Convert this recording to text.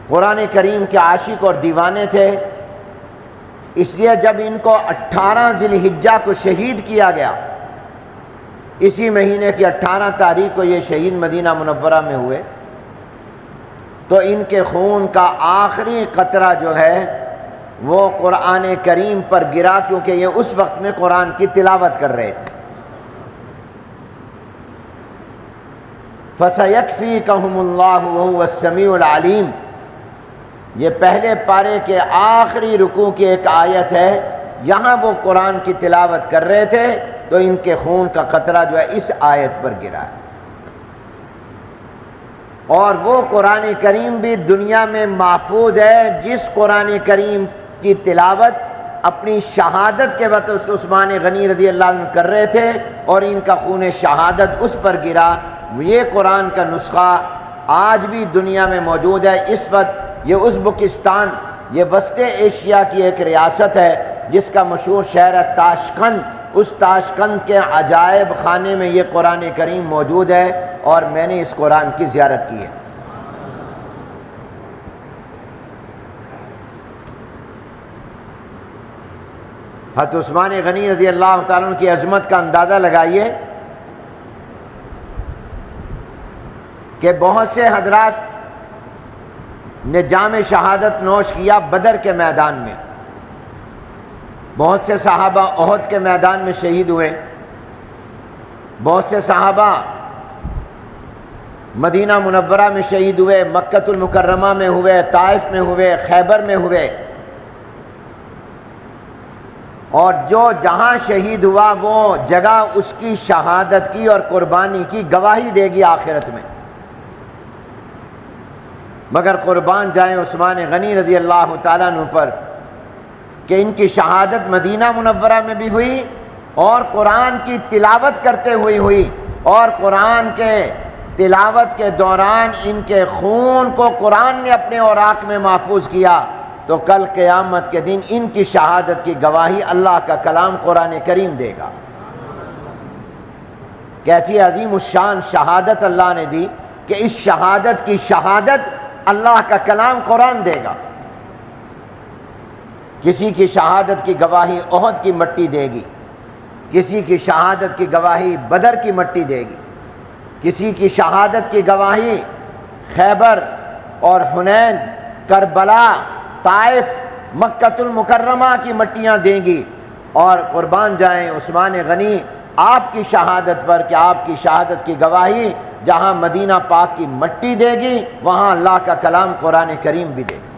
قرآن کریم کے عاشق اور دیوانے تھے، اس لیے جب ان کو 18 ذی الحجہ کو شہید کیا گیا، اسی مہینے کی 18 تاریخ کو یہ شہید مدینہ منورہ میں ہوئے، تو ان کے خون کا آخری قطرہ جو ہے وہ قرآن کریم پر گرا، کیونکہ یہ اس وقت میں قرآن کی تلاوت کر رہے تھے۔ فَسَيَكْفِيكَهُمُ اللَّهُ وَهُوَ السَّمِيعُ الْعَلِيمُ، یہ پہلے پارے کے آخری رکوع کی ایک آیت ہے، یہاں وہ قرآن کی تلاوت کر رہے تھے تو ان کے خون کا قطرہ جو ہے اس آیت پر گرا ہے۔ اور وہ قرآن کریم بھی دنیا میں محفوظ ہے جس قرآن کریم کی تلاوت اپنی شہادت کے وقت عثمان غنی رضی اللہ عنہ کر رہے تھے اور ان کا خون شہادت اس پر گرا، یہ قرآن کا نسخہ آج بھی دنیا میں موجود ہے۔ اس وقت یہ ازبکستان، یہ وسط ایشیا کی ایک ریاست ہے جس کا مشہور شہر ہے تاشقند، اس تاشقند کے عجائب خانے میں یہ قرآن کریم موجود ہے اور میں نے اس قرآن کی زیارت کی ہے۔ حضرت عثمان غنی رضی اللہ تعالیٰ عنہ کی عظمت کا اندازہ لگائیے کہ بہت سے حضرات نے جام شہادت نوش کیا بدر کے میدان میں، بہت سے صحابہ احد کے میدان میں شہید ہوئے، بہت سے صحابہ مدینہ منورہ میں شہید ہوئے، مکہ المکرمہ میں ہوئے، طائف میں ہوئے، خیبر میں ہوئے، اور جو جہاں شہید ہوا وہ جگہ اس کی شہادت کی اور قربانی کی گواہی دے گی آخرت میں۔ مگر قربان جائیں عثمان غنی رضی اللہ تعالیٰ عنہ پر کہ ان کی شہادت مدینہ منورہ میں بھی ہوئی اور قرآن کی تلاوت کرتے ہوئے ہوئی، اور قرآن کے تلاوت کے دوران ان کے خون کو قرآن نے اپنے اوراق میں محفوظ کیا، تو کل قیامت کے دن ان کی شہادت کی گواہی اللہ کا کلام قرآن کریم دے گا۔ کیسی عظیم الشان شہادت اللہ نے دی کہ اس شہادت کی شہادت اللہ کا کلام قرآن دے گا۔ کسی کی شہادت کی گواہی احد کی مٹی دے گی، کسی کی شہادت کی گواہی بدر کی مٹی دے گی، کسی کی شہادت کی گواہی خیبر اور حنین، کربلا، طائف، مکہ المکرمہ کی مٹیاں دیں گی۔ اور قربان جائیں عثمان غنی آپ کی شہادت پر کہ آپ کی شہادت کی گواہی جہاں مدینہ پاک کی مٹی دے گی وہاں اللہ کا کلام قرآن کریم بھی دے گی۔